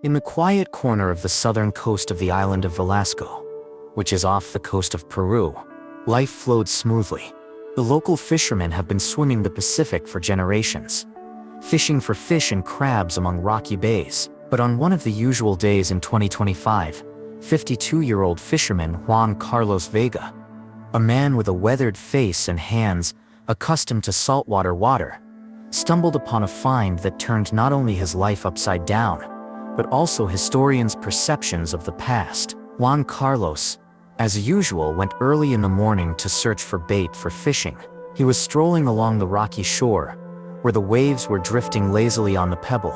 In the quiet corner of the southern coast of the island of Velasco, which is off the coast of Peru, life flowed smoothly. The local fishermen have been swimming the Pacific for generations, fishing for fish and crabs among rocky bays. But on one of the usual days in 2025, 52-year-old fisherman Juan Carlos Vega, a man with a weathered face and hands accustomed to saltwater water, stumbled upon a find that turned not only his life upside down, but also historians' perceptions of the past. Juan Carlos, as usual, went early in the morning to search for bait for fishing. He was strolling along the rocky shore, where the waves were drifting lazily on the pebble,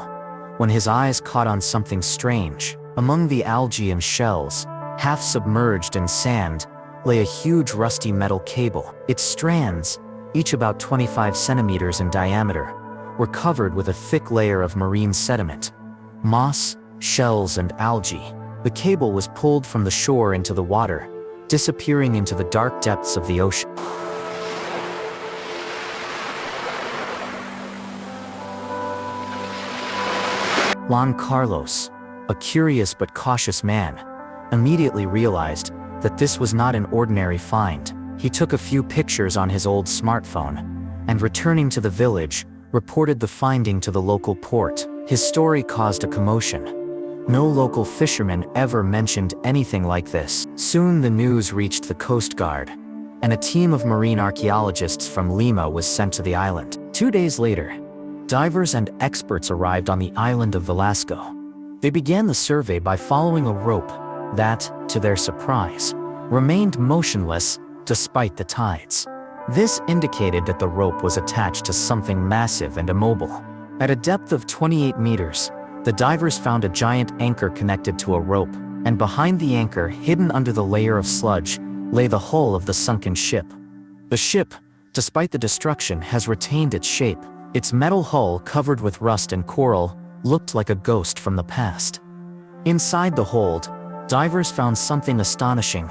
when his eyes caught on something strange. Among the algae and shells, half submerged in sand, lay a huge rusty metal cable. Its strands, each about 25 centimeters in diameter, were covered with a thick layer of marine sediment, moss, shells, and algae. The cable was pulled from the shore into the water, disappearing into the dark depths of the ocean. Juan Carlos, a curious but cautious man, immediately realized that this was not an ordinary find. He took a few pictures on his old smartphone, and returning to the village, reported the finding to the local port. His story caused a commotion. No local fisherman ever mentioned anything like this. Soon the news reached the Coast Guard, and a team of marine archaeologists from Lima was sent to the island. 2 days later, divers and experts arrived on the island of Velasco. They began the survey by following a rope that, to their surprise, remained motionless despite the tides. This indicated that the rope was attached to something massive and immobile. At a depth of 28 meters, the divers found a giant anchor connected to a rope, and behind the anchor, hidden under the layer of sludge, lay the hull of the sunken ship. The ship, despite the destruction, has retained its shape. Its metal hull, covered with rust and coral, looked like a ghost from the past. Inside the hold, divers found something astonishing: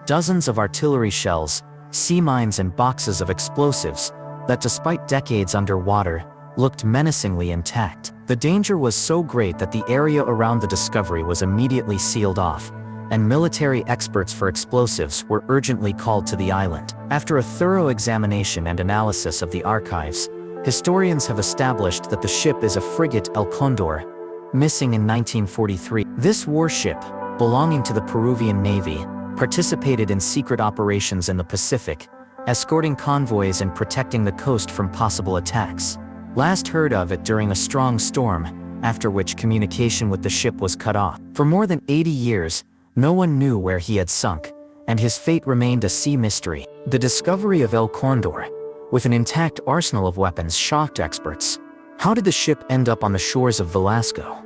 dozens of artillery shells, sea mines, and boxes of explosives that, despite decades underwater, looked menacingly intact. The danger was so great that the area around the discovery was immediately sealed off, and military experts for explosives were urgently called to the island. After a thorough examination and analysis of the archives, historians have established that the ship is a frigate El Condor, missing in 1943. This warship, belonging to the Peruvian Navy, participated in secret operations in the Pacific, escorting convoys and protecting the coast from possible attacks. Last heard of it during a strong storm, after which communication with the ship was cut off. For more than 80 years, no one knew where he had sunk, and his fate remained a sea mystery. The discovery of El Condor, with an intact arsenal of weapons, shocked experts. How did the ship end up on the shores of Velasco?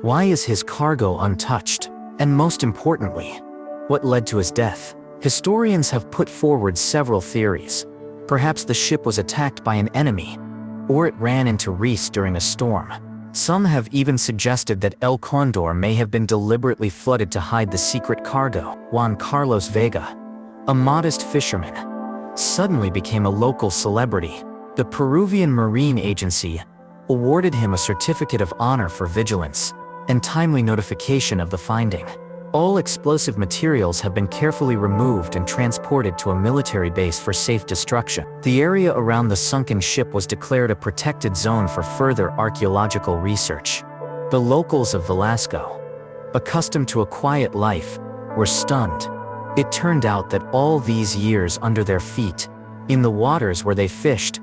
Why is his cargo untouched? And most importantly, what led to his death? Historians have put forward several theories. Perhaps the ship was attacked by an enemy, or it ran into reefs during a storm. Some have even suggested that El Condor may have been deliberately flooded to hide the secret cargo. Juan Carlos Vega, a modest fisherman, suddenly became a local celebrity. The Peruvian Marine Agency awarded him a certificate of honor for vigilance and timely notification of the finding. All explosive materials have been carefully removed and transported to a military base for safe destruction. The area around the sunken ship was declared a protected zone for further archaeological research. The locals of Velasco, accustomed to a quiet life, were stunned. It turned out that all these years under their feet, in the waters where they fished,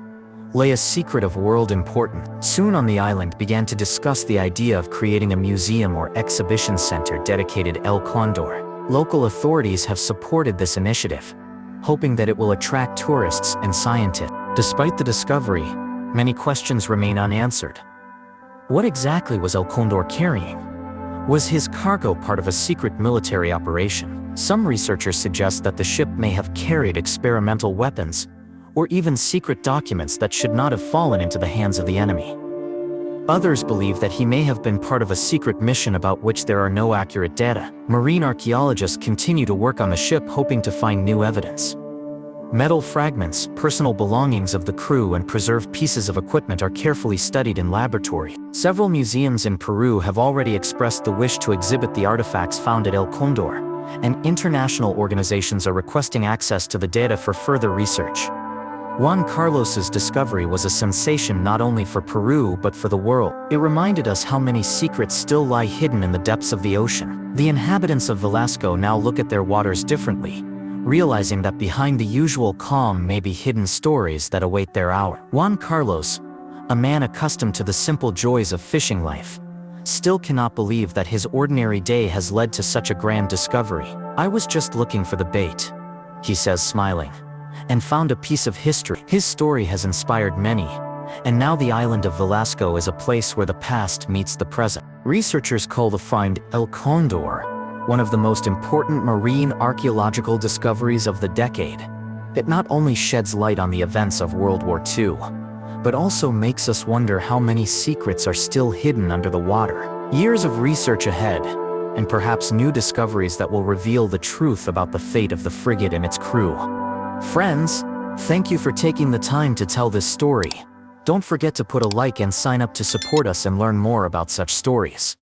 lay a secret of world importance. Soon on the island began to discuss the idea of creating a museum or exhibition center dedicated El Condor. Local authorities have supported this initiative, hoping that it will attract tourists and scientists. Despite the discovery, many questions remain unanswered. What exactly was El Condor carrying? Was his cargo part of a secret military operation? Some researchers suggest that the ship may have carried experimental weapons, or even secret documents that should not have fallen into the hands of the enemy. Others believe that he may have been part of a secret mission about which there are no accurate data. Marine archaeologists continue to work on the ship, hoping to find new evidence. Metal fragments, personal belongings of the crew, and preserved pieces of equipment are carefully studied in laboratory. Several museums in Peru have already expressed the wish to exhibit the artifacts found at El Condor, and international organizations are requesting access to the data for further research. Juan Carlos's discovery was a sensation not only for Peru but for the world. It reminded us how many secrets still lie hidden in the depths of the ocean. The inhabitants of Velasco now look at their waters differently, realizing that behind the usual calm may be hidden stories that await their hour. Juan Carlos, a man accustomed to the simple joys of fishing life, still cannot believe that his ordinary day has led to such a grand discovery. "I was just looking for the bait," he says, smiling, "and found a piece of history." His story has inspired many, and now the island of Velasco is a place where the past meets the present. Researchers call the find El Condor one of the most important marine archaeological discoveries of the decade. It not only sheds light on the events of World War II, but also makes us wonder how many secrets are still hidden under the water. Years of research ahead, and perhaps new discoveries that will reveal the truth about the fate of the frigate and its crew. Friends, thank you for taking the time to tell this story. Don't forget to put a like and sign up to support us and learn more about such stories.